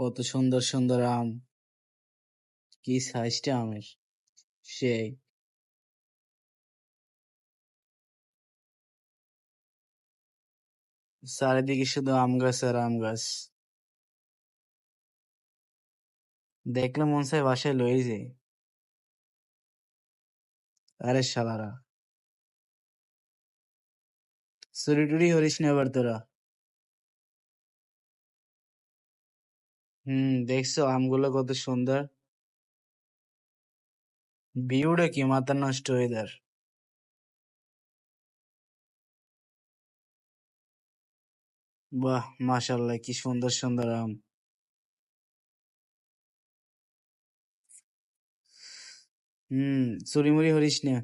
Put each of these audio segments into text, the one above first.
কত সুন্দর সুন্দর আম, কি সাইজটা আমের, সেই চারিদিকে শুধু আম গাছ আর আম গাছ। দেখলে মন চায় বাসায় লয়ে যায়। আরে শালারা, চুরি টুরি করিস না এবার তোরা। দেখছো আমগুলো কত সুন্দর, ভিউটা কি মাথা নষ্ট ওয়েদার। বাহ, মাশাল্লাহ, কি সুন্দর সুন্দর আম। চুরি মুড়ি করিস না।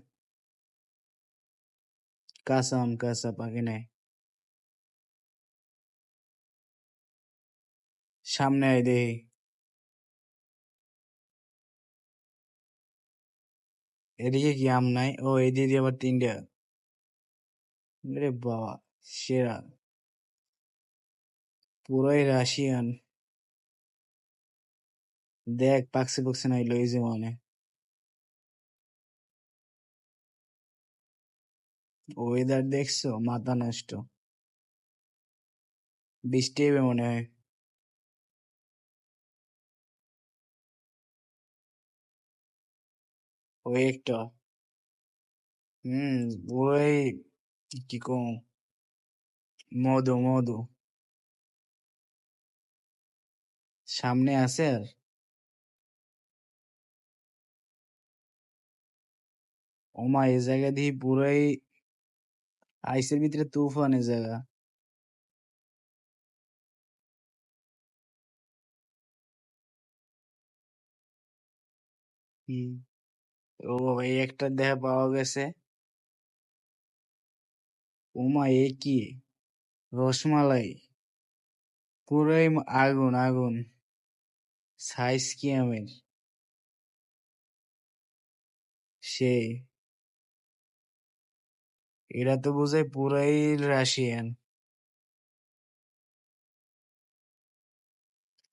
কাঁচা আম, কাঁচা, পাকে নাই। সামনে আয় দেখি। এদিকে কি আম নাই? ও, এদিকে আবার তিনটা। আরে বাবা, সেরা, পুরোই রাশিয়ান। দেখ পাকছে পাকছে নাই লই যে মানে। ওয়েদার দেখছো, মাথা নষ্ট। বৃষ্টি হবে মনে হয়। ওই একটা। হুম ওই, কি কম, মধু মধু সামনে আছে আর। ওমা, এই জায়গা দিয়ে পুরাই আইসের ভিতরে তুফানের জায়গা। হুম। ও বাবা, এই একটা দেখা পাওয়া গেছে। ওমা, এ কি, রসমালাই, পুরাই আগুন আগুন। সাইজ কি আমের, সেই, এরা তো বোঝায় পুরাই রাশিয়ান।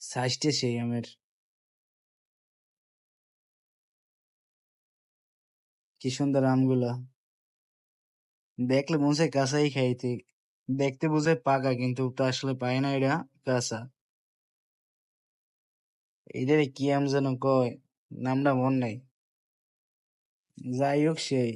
সাইজটা সেই আমের। কি সুন্দর আমগুলা, দেখলে মনে হয় কাঁচাই খাইতে। দেখতে বোঝায় পাকা, কিন্তু তো আসলে পায় না, এটা কাঁচা। এদের কি আম যেন কয়, নামটা মন নাই। যাই হোক, সেই